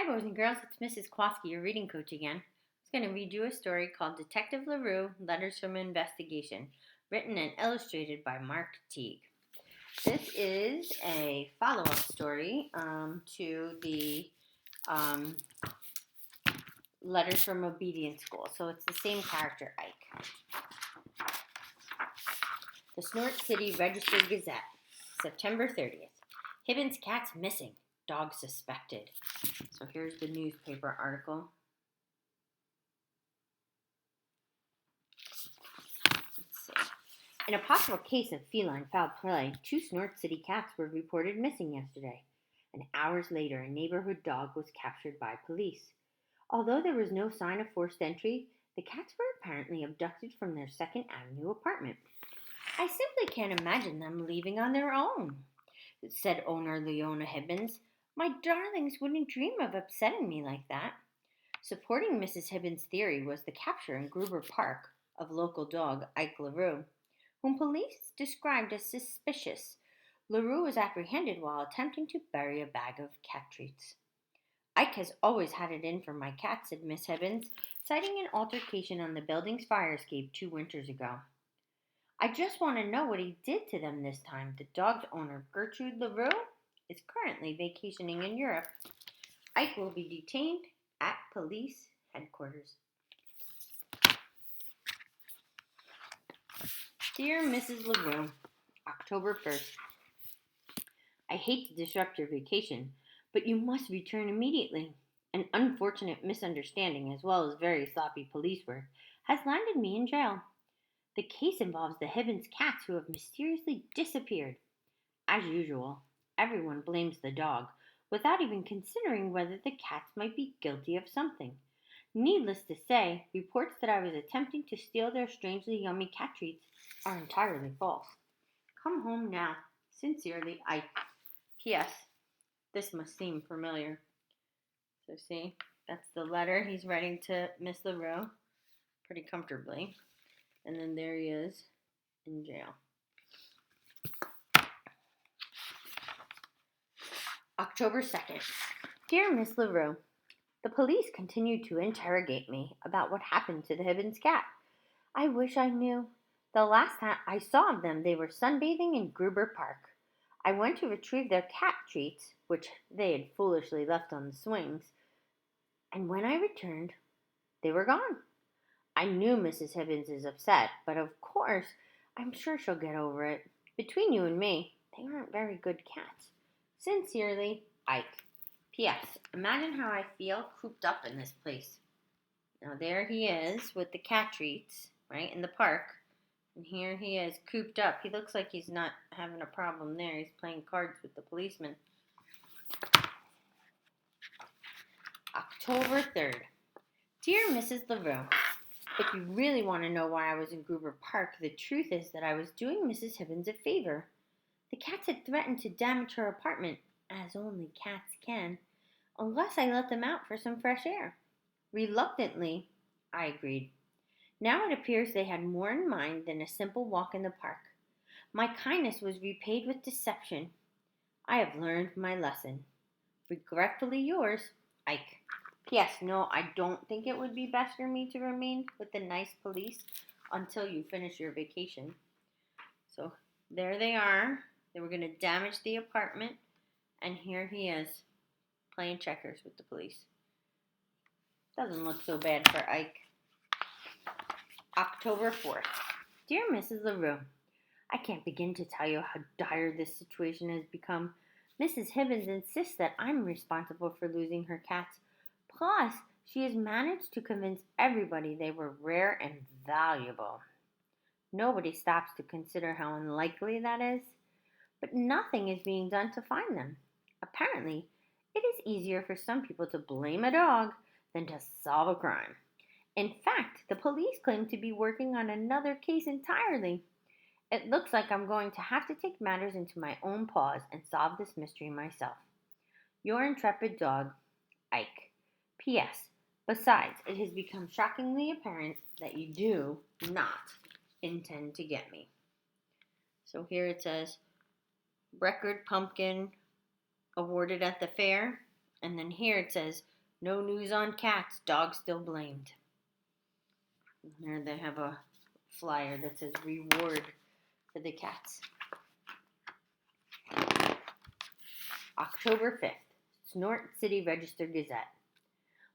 Hi, boys and girls. It's Mrs. Kowalski, your reading coach again. I was going to read you a story called Detective LaRue, Letters from an Investigation, written and illustrated by Mark Teague. This is a follow-up story to the Letters from Obedience School. So it's the same character, Ike. The Snort City Register Gazette, September 30th. Hibbins' cat's missing. Dog suspected. So here's the newspaper article. Let's see. In a possible case of feline foul play, 2 Snort City cats were reported missing yesterday. And hours later, a neighborhood dog was captured by police. Although there was no sign of forced entry, the cats were apparently abducted from their 2nd Avenue apartment. I simply can't imagine them leaving on their own, said owner Leona Hibbins. My darlings wouldn't dream of upsetting me like that. Supporting Mrs. Hibbins' theory was the capture in Gruber Park of local dog Ike LaRue, whom police described as suspicious. LaRue was apprehended while attempting to bury a bag of cat treats. Ike has always had it in for my cat, said Miss Hibbins, citing an altercation on the building's fire escape 2 winters ago. I just want to know what he did to them this time. The dog's owner, Gertrude LaRue, is currently vacationing in Europe. Ike will be detained at police headquarters. Dear Mrs. LaRue, October 1st. I hate to disrupt your vacation, but you must return immediately. An unfortunate misunderstanding, as well as very sloppy police work, has landed me in jail. The case involves the Hibbins cats who have mysteriously disappeared. As usual, everyone blames the dog, without even considering whether the cats might be guilty of something. Needless to say, reports that I was attempting to steal their strangely yummy cat treats are entirely false. Come home now. Sincerely, Ike. P.S. This must seem familiar. So see, that's the letter he's writing to Miss LaRue pretty comfortably. And then there he is in jail. October 2nd. Dear Miss LaRue, the police continue to interrogate me about what happened to the Hibbins cat. I wish I knew. The last time I saw them, they were sunbathing in Gruber Park. I went to retrieve their cat treats, which they had foolishly left on the swings, and when I returned, they were gone. I knew Mrs. Hibbins is upset, but of course, I'm sure she'll get over it. Between you and me, they aren't very good cats. Sincerely, Ike. P.S. Imagine how I feel cooped up in this place. Now there he is with the cat treats, right, in the park. And here he is cooped up. He looks like he's not having a problem there. He's playing cards with the policeman. October 3rd. Dear Mrs. LaRue, if you really want to know why I was in Gruber Park, the truth is that I was doing Mrs. Hibbins a favor. The cats had threatened to damage her apartment, as only cats can, unless I let them out for some fresh air. Reluctantly, I agreed. Now it appears they had more in mind than a simple walk in the park. My kindness was repaid with deception. I have learned my lesson. Regretfully yours, Ike. P.S. No, I don't think it would be best for me to remain with the nice police until you finish your vacation. So there they are. They were going to damage the apartment, and here he is playing checkers with the police. Doesn't look so bad for Ike. October 4th. Dear Mrs. LaRue, I can't begin to tell you how dire this situation has become. Mrs. Hibbins insists that I'm responsible for losing her cats. Plus, she has managed to convince everybody they were rare and valuable. Nobody stops to consider how unlikely that is, but nothing is being done to find them. Apparently, it is easier for some people to blame a dog than to solve a crime. In fact, the police claim to be working on another case entirely. It looks like I'm going to have to take matters into my own paws and solve this mystery myself. Your intrepid dog, Ike. P.S. Besides, it has become shockingly apparent that you do not intend to get me. So here it says, record pumpkin awarded at the fair. And then here it says, no news on cats, dog still blamed. And here they have a flyer that says reward for the cats. October 5th, Snort City Register Gazette.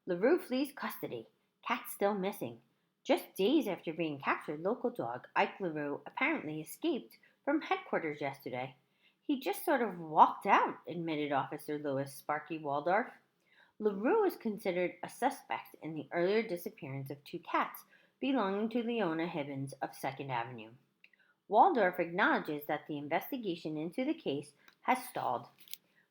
LaRue flees custody. Cat still missing. Just days after being captured, local dog Ike LaRue apparently escaped from headquarters yesterday. He just sort of walked out, admitted Officer Louis Sparky Waldorf. LaRue is considered a suspect in the earlier disappearance of two cats belonging to Leona Hibbins of 2nd Avenue. Waldorf acknowledges that the investigation into the case has stalled.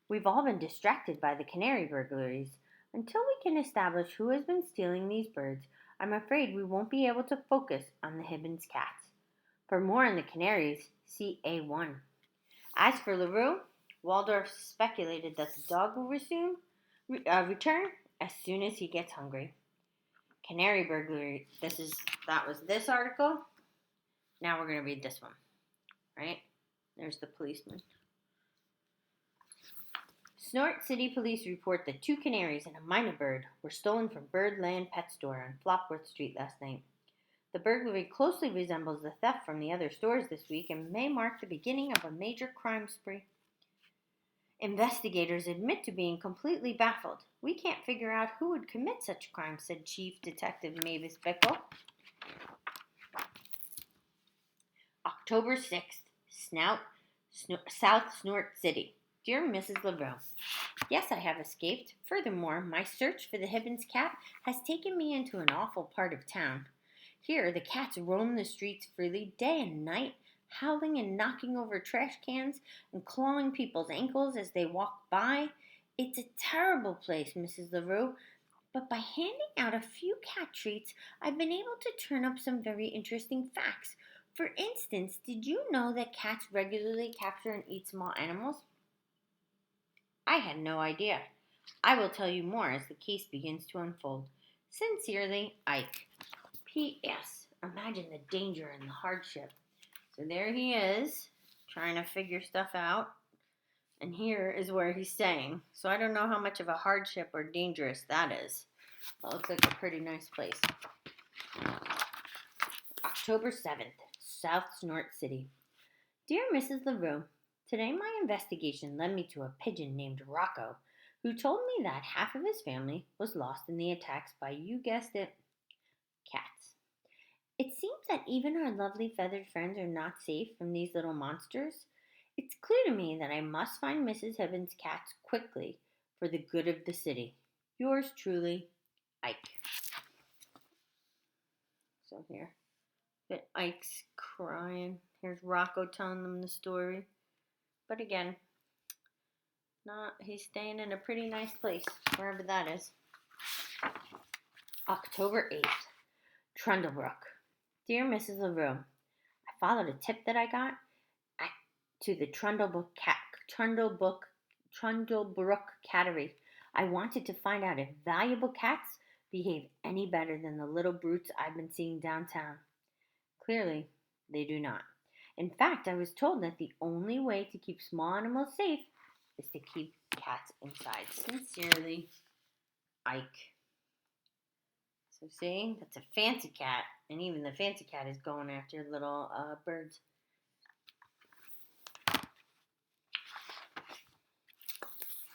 We've all been distracted by the canary burglaries. Until we can establish who has been stealing these birds, I'm afraid we won't be able to focus on the Hibbins cats. For more on the canaries, see A1. As for LaRue, Waldorf speculated that the dog will return as soon as he gets hungry. Canary burglary. That was this article. Now we're going to read this one. Right? There's the policeman. Snort City Police report that 2 canaries and a minor bird were stolen from Birdland Pet Store on Flopworth Street last night. The burglary closely resembles the theft from the other stores this week and may mark the beginning of a major crime spree. Investigators admit to being completely baffled. We can't figure out who would commit such crime, said Chief Detective Mavis Bickle. October 6th, South Snort City. Dear Mrs. LaRue, yes, I have escaped. Furthermore, my search for the Hibbins cat has taken me into an awful part of town. Here, the cats roam the streets freely day and night, howling and knocking over trash cans and clawing people's ankles as they walk by. It's a terrible place, Mrs. LaRue, but by handing out a few cat treats, I've been able to turn up some very interesting facts. For instance, did you know that cats regularly capture and eat small animals? I had no idea. I will tell you more as the case begins to unfold. Sincerely, Ike. P.S. Imagine the danger and the hardship. So there he is, trying to figure stuff out. And here is where he's staying. So I don't know how much of a hardship or dangerous that is. That looks like a pretty nice place. October 7th, South Snort City. Dear Mrs. LaRue, today my investigation led me to a pigeon named Rocco, who told me that half of his family was lost in the attacks by, you guessed it, cats. It seems that even our lovely feathered friends are not safe from these little monsters. It's clear to me that I must find Mrs. Hibbins' cats quickly for the good of the city. Yours truly, Ike. So here, but Ike's crying. Here's Rocco telling them the story. But again, he's staying in a pretty nice place, wherever that is. October 8th, Trundlebrook. Dear Mrs. LaRue, I followed a tip that I got to the Trundlebrook Cattery. I wanted to find out if valuable cats behave any better than the little brutes I've been seeing downtown. Clearly, they do not. In fact, I was told that the only way to keep small animals safe is to keep cats inside. Sincerely, Ike. So see, that's a fancy cat, and even the fancy cat is going after little birds.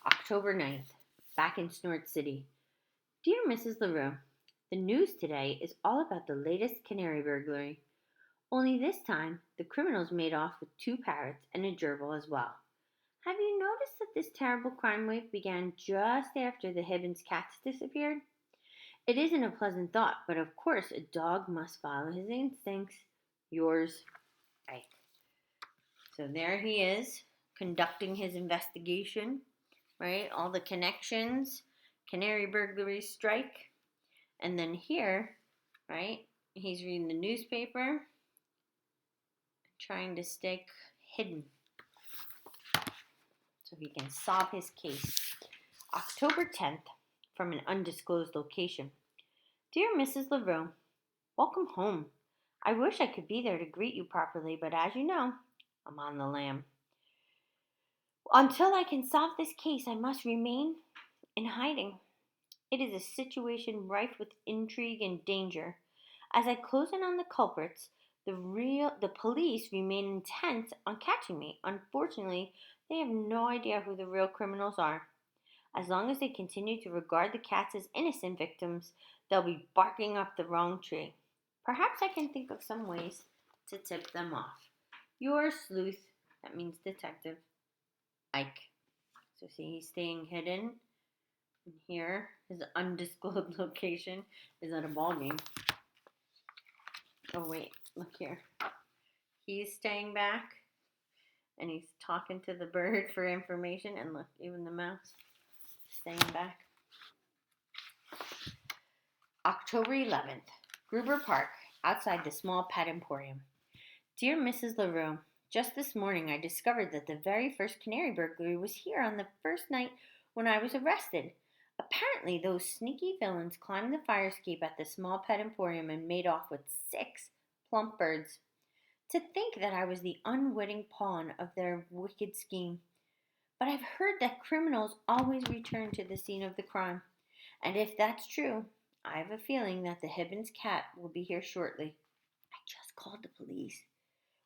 October 9th, back in Snort City. Dear Mrs. LaRue, the news today is all about the latest canary burglary. Only this time, the criminals made off with 2 parrots and a gerbil as well. Have you noticed that this terrible crime wave began just after the Hibbins cats disappeared? It isn't a pleasant thought, but of course a dog must follow his instincts. Yours, Ike. So there he is, conducting his investigation, right? All the connections, canary burglary strike. And then here, right, he's reading the newspaper, trying to stay hidden so he can solve his case. October 10th, from an undisclosed location. Dear Mrs. LaRue, welcome home. I wish I could be there to greet you properly, but as you know, I'm on the lam. Until I can solve this case, I must remain in hiding. It is a situation rife with intrigue and danger. As I close in on the culprits, the police remain intent on catching me. Unfortunately, they have no idea who the real criminals are. As long as they continue to regard the cats as innocent victims, they'll be barking up the wrong tree. Perhaps I can think of some ways to tip them off. Your sleuth, that means detective, Ike. So see, he's staying hidden. And here, his undisclosed location is at a ball game. Oh wait, look here. He's staying back, and he's talking to the bird for information. And look, even the mouse staying back. October 11th, Gruber Park, outside the small pet emporium. Dear Mrs. LaRue, just this morning I discovered that the very first canary burglary was here on the first night when I was arrested. Apparently, those sneaky villains climbed the fire escape at the small pet emporium and made off with 6 plump birds. To think that I was the unwitting pawn of their wicked scheme. But I've heard that criminals always return to the scene of the crime. And if that's true, I have a feeling that the Hibbins cat will be here shortly. I just called the police.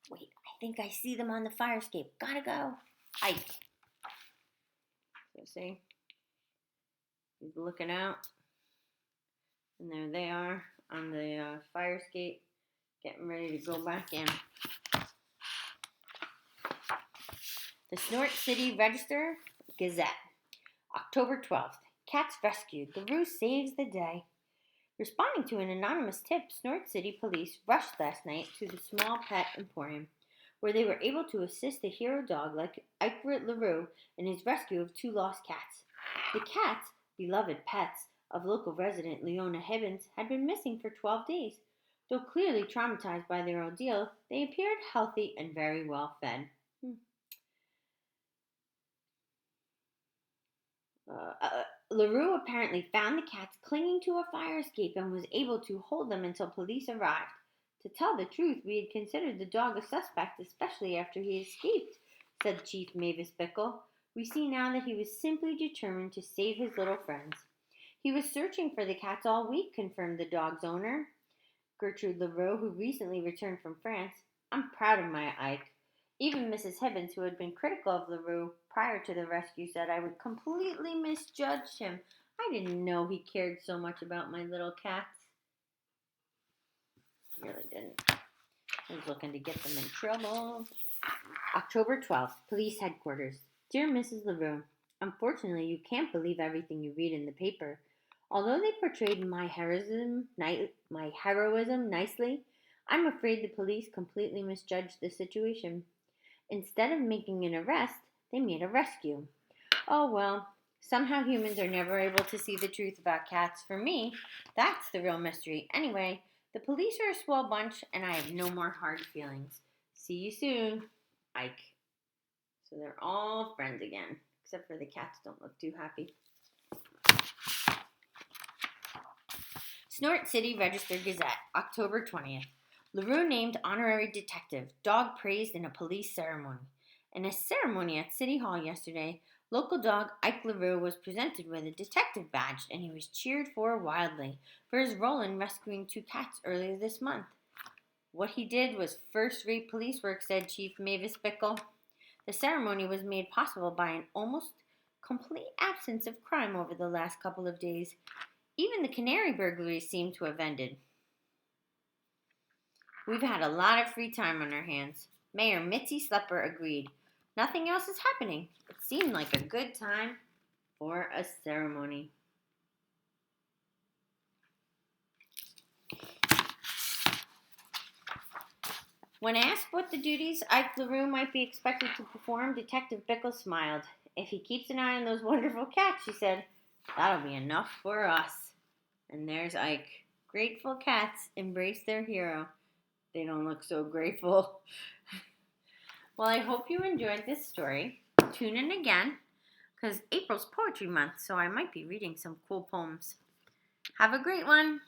Wait, I think I see them on the fire escape. Gotta go. Ike. So see, he's looking out. And there they are on the fire escape, getting ready to go back in. The Snort City Register Gazette, October 12th. Cats rescued. LaRue saves the day. Responding to an anonymous tip, Snort City police rushed last night to the small pet emporium, where they were able to assist a hero dog like Ike LaRue in his rescue of 2 lost cats. The cats, beloved pets of local resident Leona Hibbins, had been missing for 12 days. Though clearly traumatized by their ordeal, they appeared healthy and very well fed. LaRue apparently found the cats clinging to a fire escape and was able to hold them until police arrived. To tell the truth, we had considered the dog a suspect, especially after he escaped, said Chief Mavis Bickle. We see now that he was simply determined to save his little friends. He was searching for the cats all week, confirmed the dog's owner, Gertrude LaRue, who recently returned from France. I'm proud of my Ike. Even Mrs. Hibbins, who had been critical of LaRue prior to the rescue, said I would completely misjudged him. I didn't know he cared so much about my little cats. Really didn't. I was looking to get them in trouble. October 12th, Police Headquarters. Dear Mrs. LaRue, unfortunately, you can't believe everything you read in the paper. Although they portrayed my heroism nicely, I'm afraid the police completely misjudged the situation. Instead of making an arrest, they made a rescue. Oh well, somehow humans are never able to see the truth about cats. For me, that's the real mystery. Anyway, the police are a swell bunch, and I have no more hard feelings. See you soon, Ike. So they're all friends again, except for the cats don't look too happy. Snort City Register Gazette, October 20th. LaRue named honorary detective. Dog praised in a police ceremony. In a ceremony at City Hall yesterday, local dog Ike LaRue was presented with a detective badge, and he was cheered for wildly for his role in rescuing 2 cats earlier this month. What he did was first-rate police work, said Chief Mavis Bickle. The ceremony was made possible by an almost complete absence of crime over the last couple of days. Even the canary burglaries seem to have ended. We've had a lot of free time on our hands. Mayor Mitzi Slepper agreed. Nothing else is happening. It seemed like a good time for a ceremony. When asked what the duties Ike LaRue might be expected to perform, Detective Bickle smiled. If he keeps an eye on those wonderful cats, she said, that'll be enough for us. And there's Ike. Grateful cats embrace their hero. They don't look so grateful. Well, I hope you enjoyed this story. Tune in again, because April's Poetry Month, so I might be reading some cool poems. Have a great one.